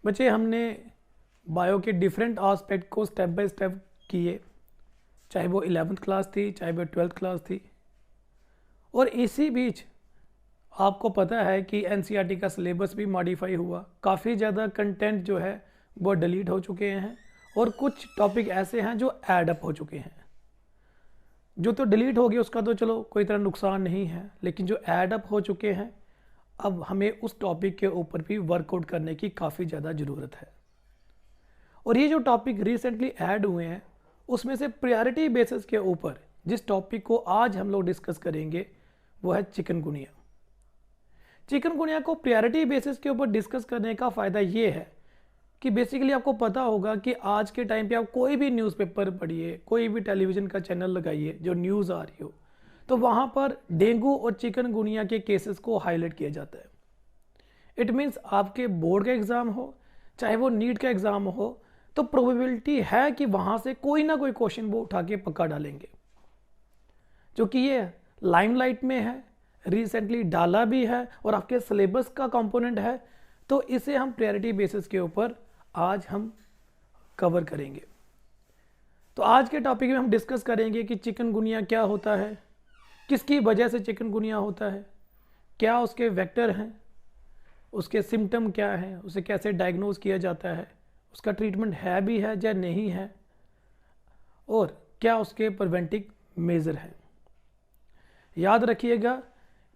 बच्चे हमने बायो के डिफरेंट एस्पेक्ट को स्टेप बाय स्टेप किए, चाहे वो 11th क्लास थी, चाहे वो 12th क्लास थी। और इसी बीच आपको पता है कि एनसीईआरटी का सिलेबस भी मॉडिफाई हुआ, काफ़ी ज़्यादा कंटेंट जो है वो डिलीट हो चुके हैं और कुछ टॉपिक ऐसे हैं जो ऐड अप हो चुके हैं। जो तो डिलीट हो गया उसका तो चलो कोई तरह नुकसान नहीं है, लेकिन जो ऐड अप हो चुके हैं अब हमें उस टॉपिक के ऊपर भी वर्कआउट करने की काफ़ी ज़्यादा ज़रूरत है। और ये जो टॉपिक रिसेंटली ऐड हुए हैं उसमें से प्रायोरिटी बेसिस के ऊपर जिस टॉपिक को आज हम लोग डिस्कस करेंगे वो है चिकनगुनिया। चिकनगुनिया को प्रायोरिटी बेसिस के ऊपर डिस्कस करने का फ़ायदा ये है कि बेसिकली आपको पता होगा कि आज के टाइम पे आप कोई भी न्यूज़पेपर पढ़िए, कोई भी टेलीविज़न का चैनल लगाइए जो न्यूज़ आ रही हो, तो वहाँ पर डेंगू और चिकनगुनिया के केसेस को हाईलाइट किया जाता है। इट मीन्स आपके बोर्ड का एग्ज़ाम हो, चाहे वो नीट का एग्ज़ाम हो, तो प्रोबेबिलिटी है कि वहाँ से कोई ना कोई क्वेश्चन वो उठा के पक्का डालेंगे। जो कि ये लाइमलाइट में है, रिसेंटली डाला भी है और आपके सिलेबस का कंपोनेंट है, तो इसे हम प्रायोरिटी बेसिस के ऊपर आज हम कवर करेंगे। तो आज के टॉपिक में हम डिस्कस करेंगे कि चिकनगुनिया क्या होता है, किसकी वजह से चिकनगुनिया होता है, क्या उसके वेक्टर हैं, उसके सिम्टम क्या हैं, उसे कैसे डायग्नोज किया जाता है, उसका ट्रीटमेंट है भी है या नहीं है, और क्या उसके प्रिवेंटिव मेजर हैं। याद रखिएगा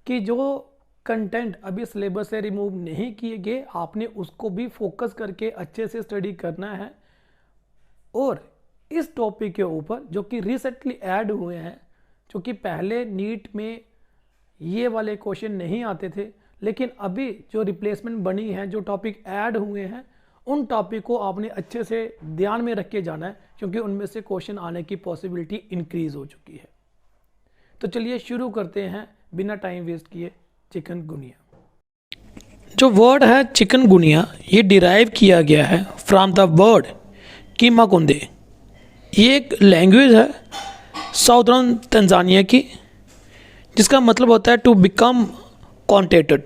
कि जो कंटेंट अभी सिलेबस से रिमूव नहीं किए गए आपने उसको भी फोकस करके अच्छे से स्टडी करना है। और इस टॉपिक के ऊपर जो कि रिसेंटली ऐड हुए हैं, जो कि पहले नीट में ये वाले क्वेश्चन नहीं आते थे, लेकिन अभी जो रिप्लेसमेंट बनी है, जो टॉपिक ऐड हुए हैं, उन टॉपिक को आपने अच्छे से ध्यान में रख के जाना है, क्योंकि उनमें से क्वेश्चन आने की पॉसिबिलिटी इंक्रीज हो चुकी है। तो चलिए शुरू करते हैं बिना टाइम वेस्ट किए। चिकनगुनिया, जो वर्ड है चिकनगुनिया, ये डिराइव किया गया है फ्रॉम द वर्ड कीमाकुंदे। ये एक लैंग्वेज है साउदर्न तंजानिया की, जिसका मतलब होता है to become contacted.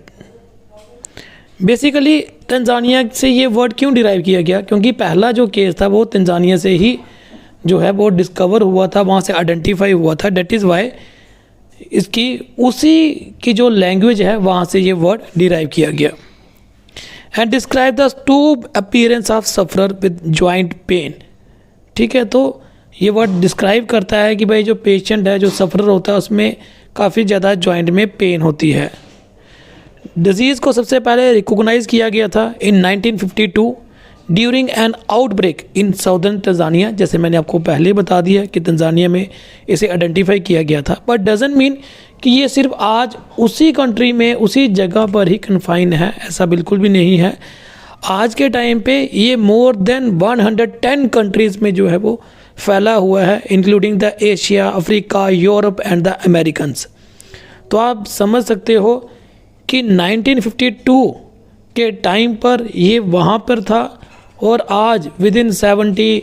Basically Tanzania से ये वर्ड क्यों डिराइव किया गया, क्योंकि पहला जो केस था वो तंजानिया से ही जो है वो डिस्कवर हुआ था, वहाँ से आइडेंटिफाई हुआ था। डेट इज़ वाई इसकी उसी की जो लैंग्वेज है वहाँ से ये वर्ड डिराइव किया गया। And describe the two appearance of sufferer with joint pain. ठीक है, तो ये वर्ड डिस्क्राइब करता है कि भाई जो पेशेंट है, जो सफरर होता है, उसमें काफ़ी ज़्यादा जॉइंट में पेन होती है। डिजीज़ को सबसे पहले रिकॉग्नाइज किया गया था इन 1952 during an outbreak in southern Tanzania. जैसे मैंने आपको पहले बता दिया कि तंजानिया में इसे आइडेंटिफाई किया गया था, बट डजंट मीन कि ये सिर्फ आज उसी कंट्री में उसी जगह पर ही कन्फाइन है, ऐसा बिल्कुल भी नहीं है। आज के टाइम पे ये मोर देन 110 कंट्रीज़ में जो है वो फैला हुआ है, including the Asia, Africa, Europe and the Americans. तो आप समझ सकते हो कि 1952 के टाइम पर ये वहाँ पर था और आज विद इन 70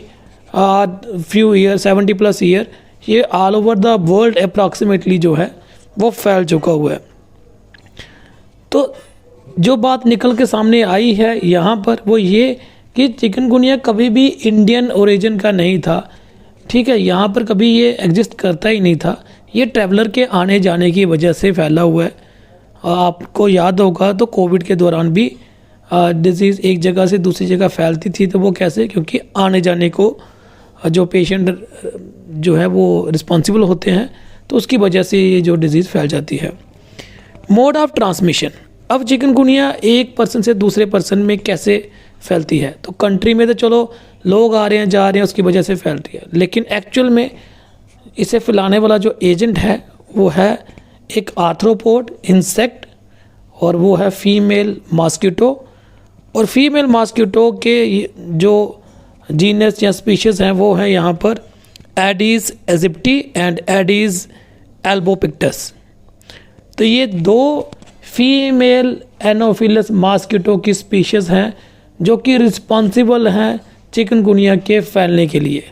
प्लस ईयर ये all over the world approximately जो है वो फैल चुका हुआ है। तो जो बात निकल के सामने आई है यहाँ पर वो ये कि चिकनगुनिया कभी भी इंडियन ओरिजिन का नहीं था। ठीक है, यहाँ पर कभी ये एग्जिस्ट करता ही नहीं था, ये ट्रैवलर के आने जाने की वजह से फैला हुआ है। आपको याद होगा तो कोविड के दौरान भी डिजीज़ एक जगह से दूसरी जगह फैलती थी, तो वो कैसे, क्योंकि आने जाने को जो पेशेंट जो है वो रिस्पॉन्सिबल होते हैं, तो उसकी वजह से ये जो डिज़ीज़ फैल जाती है। मोड ऑफ ट्रांसमिशन, अब चिकनगुनिया एक पर्सन से दूसरे पर्सन में कैसे फैलती है, तो कंट्री में तो चलो लोग आ रहे हैं जा रहे हैं उसकी वजह से फैलती है, लेकिन एक्चुअल में इसे फैलाने वाला जो एजेंट है वो है एक आर्थ्रोपोड इंसेक्ट, और वो है फीमेल मॉस्किटो। और फीमेल मॉस्किटो के जो जीनस या स्पीशीज़ हैं वो है यहाँ पर Aedes aegypti and Aedes albopictus. तो ये दो फीमेल एनोफिलस मॉस्किटो की स्पीशीज़ हैं जो कि रिस्पॉन्सिबल हैं चिकनगुनिया के फैलने के लिए।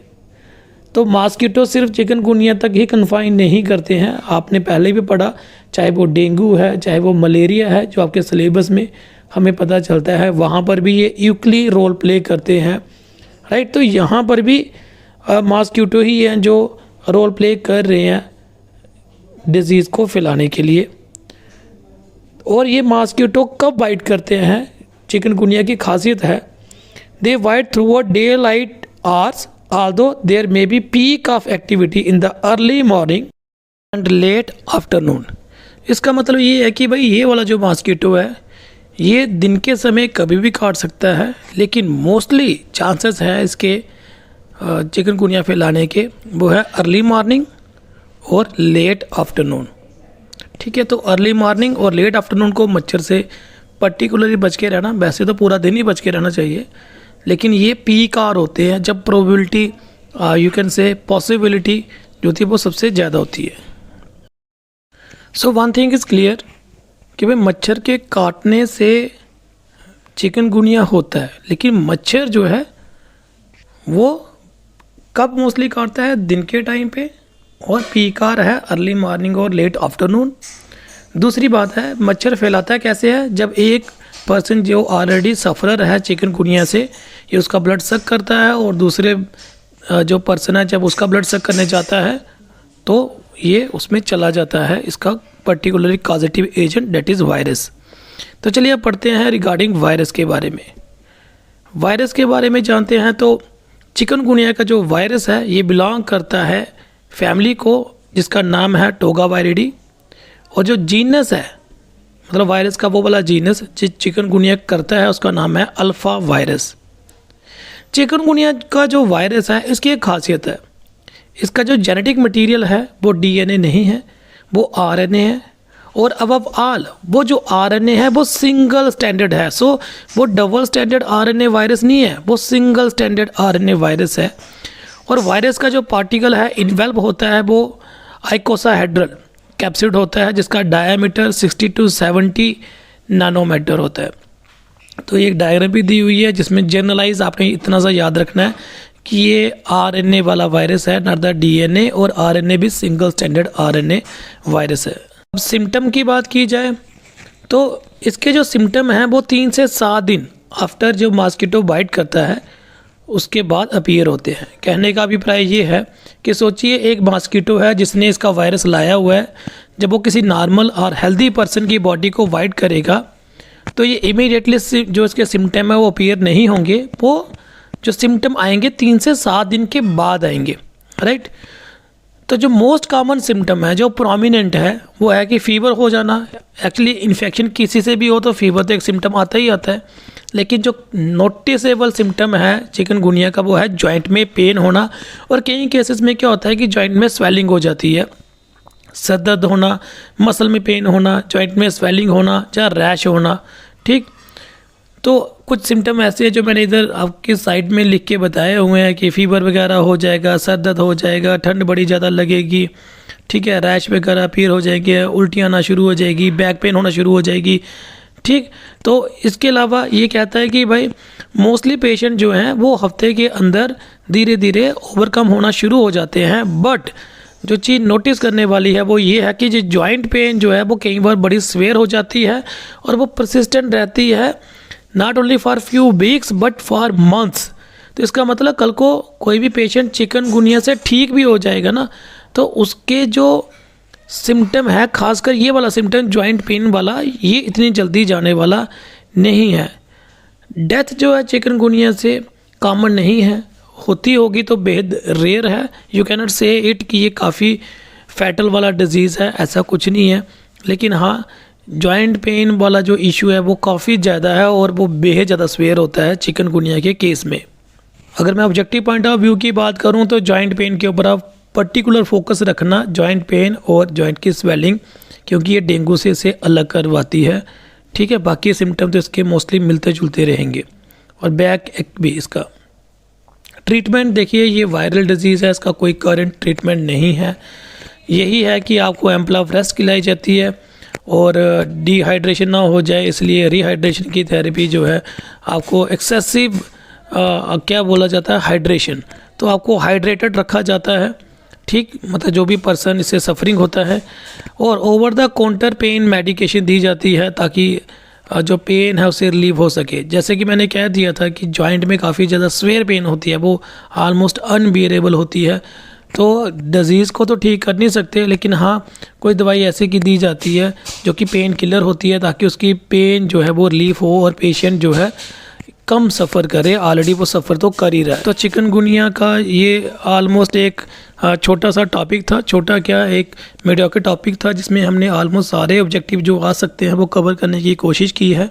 तो मॉस्किटो सिर्फ चिकनगुनिया तक ही कन्फाइन नहीं करते हैं, आपने पहले भी पढ़ा, चाहे वो डेंगू है, चाहे वो मलेरिया है, जो आपके सिलेबस में हमें पता चलता है वहाँ पर भी ये इक्वली रोल प्ले करते हैं, राइट। तो यहाँ पर भी मॉस्किटो ही हैं जो रोल प्ले कर रहे हैं डिजीज़ को फैलाने के लिए। और ये मॉस्किटो कब बाइट करते हैं, चिकनगुनिया की खासियत है, they bite through a daylight hours although there may be peak of activity in the early morning and late afternoon। इसका मतलब ये है कि भाई ये वाला जो मॉस्किटो है ये दिन के समय कभी भी काट सकता है, लेकिन मोस्टली चांसेस है इसके चिकनगुनिया फैलाने के वो है अर्ली मॉर्निंग और लेट आफ्टरनून। ठीक है, तो अर्ली मॉर्निंग और लेट आफ्टरनून को मच्छर से पर्टिकुलरली बच के रहना, वैसे तो पूरा दिन ही बच के रहना चाहिए, लेकिन ये पीक आवर होते हैं जब probability you can say possibility जो थी वो सबसे ज़्यादा होती है। So one thing is clear कि भाई मच्छर के काटने से चिकनगुनिया होता है, लेकिन मच्छर जो है वो कब मोस्टली काटता है, दिन के टाइम पे, और पीक आवर है अर्ली मॉर्निंग और लेट आफ्टरनून। दूसरी बात है मच्छर फैलाता है कैसे है, जब एक पर्सन जो ऑलरेडी सफ़रर है चिकनगुनिया से, ये उसका ब्लड सक करता है और दूसरे जो पर्सन है जब उसका ब्लड सक करने जाता है तो ये उसमें चला जाता है इसका particularly causative agent, that is virus. तो चलिए अब पढ़ते हैं रिगार्डिंग वायरस के बारे में। वायरस के बारे में जानते हैं तो चिकनगुनिया का जो वायरस है ये बिलोंग करता है फैमिली को जिसका नाम है टोगावायरिडी, और जो जीनस है मतलब वायरस का वो वाला जीनस जो चिकनगुनिया करता है उसका नाम है अल्फ़ा वायरस। चिकनगुनिया का जो वायरस है इसकी एक खासियत है, इसका जो जेनेटिक मटेरियल है वो डीएनए नहीं है, वो आरएनए है, और अबव ऑल वो जो आरएनए है वो सिंगल स्टैंडर्ड है। सो वो डबल स्टैंडर्ड आरएनए वायरस नहीं है, वो सिंगल स्टैंडर्ड आरएनए वायरस है। और वायरस का जो पार्टिकल है इन्वेल्व होता है वो आइकोसाहेड्रल कैप्सिड होता है जिसका डायमीटर 60 to 70 नैनोमीटर होता है। तो एक डायग्राम भी दी हुई है जिसमें जनरलाइज आपने इतना सा याद रखना है कि ये आरएनए वाला वायरस है, नॉट द डीएनए, और आरएनए भी सिंगल स्टैंडर्ड आरएनए वायरस है। अब सिम्टम की बात की जाए तो इसके जो सिम्टम हैं वो 3 से 7 दिन आफ्टर जो मॉस्किटो बाइट करता है उसके बाद अपीयर होते हैं। कहने का अभिप्राय ये है कि सोचिए एक मॉस्किटो है जिसने इसका वायरस लाया हुआ है, जब वो किसी नॉर्मल और हेल्दी पर्सन की बॉडी को बाइट करेगा तो ये इमीडिएटली जो इसके सिम्टम है वो अपीयर नहीं होंगे, वो जो सिम्टम आएंगे 3 से 7 दिन के बाद आएंगे, राइट। तो जो मोस्ट कॉमन सिम्टम है जो प्रोमिनेंट है वो है कि फीवर हो जाना। एक्चुअली इन्फेक्शन किसी से भी हो तो फीवर तो एक सिम्टम आता ही आता है, लेकिन जो नोटिसेबल सिम्टम है चिकनगुनिया का वो है जॉइंट में पेन होना, और कई केसेस में क्या होता है कि जॉइंट में स्वेलिंग हो जाती है, सर दर्द होना, मसल में पेन होना, जॉइंट में स्वेलिंग होना, या रैश होना। ठीक, तो कुछ सिम्टम ऐसे हैं जो मैंने इधर आपके साइड में लिख के बताए हुए हैं कि फीवर वगैरह हो जाएगा, सर दर्द हो जाएगा, ठंड बड़ी ज़्यादा लगेगी, ठीक है, रैश वगैरह फिर हो जाएंगे, उल्टियाँ आना शुरू हो जाएगी, बैक पेन होना शुरू हो जाएगी। ठीक, तो इसके अलावा ये कहता है कि भाई मोस्टली पेशेंट जो हैं वो हफ्ते के अंदर धीरे धीरे ओवरकम होना शुरू हो जाते हैं। बट जो चीज़ नोटिस करने वाली है वो ये है कि जो जॉइंट पेन जो है वो कई बार बड़ी स्वेयर हो जाती है और वो परसिस्टेंट रहती है, not only for few weeks but for months. तो इसका मतलब कल को कोई भी पेशेंट चिकनगुनिया से ठीक भी हो जाएगा ना, तो उसके जो सिम्टम है, खासकर ये वाला सिम्टम जॉइंट पेन वाला, ये इतनी जल्दी जाने वाला नहीं है। डेथ जो है चिकनगुनिया से कॉमन नहीं है, होती होगी तो बेहद रेयर है। यू कैन नॉट से इट कि ये काफ़ी फैटल वाला डिजीज़ है, ऐसा कुछ नहीं है। लेकिन हाँ, जॉइंट पेन वाला जो इशू है वो काफ़ी ज़्यादा है और वो बेहद ज़्यादा स्वेयर होता है चिकनगुनिया के केस में। अगर मैं ऑब्जेक्टिव पॉइंट ऑफ व्यू की बात करूँ तो जॉइंट पेन के ऊपर आप पर्टिकुलर फोकस रखना, जॉइंट पेन और जॉइंट की स्वेलिंग, क्योंकि ये डेंगू से इसे अलग करवाती है। ठीक है, बाकी सिम्टम तो इसके मोस्टली मिलते जुलते रहेंगे। और बैक एक भी इसका ट्रीटमेंट देखिए, ये वायरल डिजीज़ है, इसका कोई करंट ट्रीटमेंट नहीं है। यही है कि आपको एम्पल ऑफ रेस्ट खिलाई जाती है और डिहाइड्रेशन ना हो जाए, इसलिए रिहाइड्रेशन की थेरेपी जो है आपको एक्सेसिव क्या बोला जाता है, हाइड्रेशन, तो आपको हाइड्रेटेड रखा जाता है। ठीक, मतलब जो भी पर्सन इससे सफरिंग होता है, और over the counter pain medication दी जाती है ताकि जो पेन है उससे रिलीव हो सके। जैसे कि मैंने कह दिया था कि जॉइंट में काफ़ी ज़्यादा स्वेयर पेन होती है, वो आलमोस्ट अनबियरेबल होती है। तो डिज़ीज़ को तो ठीक कर नहीं सकते, लेकिन हाँ कोई दवाई ऐसे की दी जाती है जो कि पेन किलर होती है, ताकि उसकी पेन जो है वो रिलीफ हो और पेशेंट जो है कम सफ़र करे। ऑलरेडी वो सफ़र तो कर ही रहा है। तो चिकनगुनिया का ये ऑलमोस्ट एक छोटा सा टॉपिक था, छोटा क्या एक मीडियोकर टॉपिक था, जिसमें हमने ऑलमोस्ट सारे ऑब्जेक्टिव जो आ सकते हैं वो कवर करने की कोशिश की है।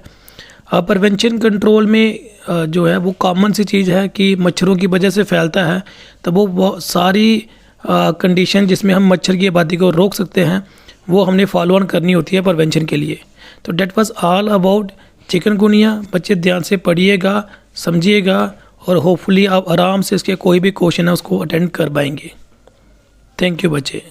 प्रिवेंशन कंट्रोल में जो है वो कॉमन सी चीज़ है कि मच्छरों की वजह से फैलता है, तो वो सारी कंडीशन जिसमें हम मच्छर की आबादी को रोक सकते हैं वो हमने फॉलो ऑन करनी होती है प्रिवेंशन के लिए। तो that was all about chikungunya. बच्चे ध्यान से पढ़िएगा, समझिएगा, और होपफुली आप आराम से इसके कोई भी क्वेश्चन है उसको अटेंड कर पाएंगे। थैंक यू बच्चे।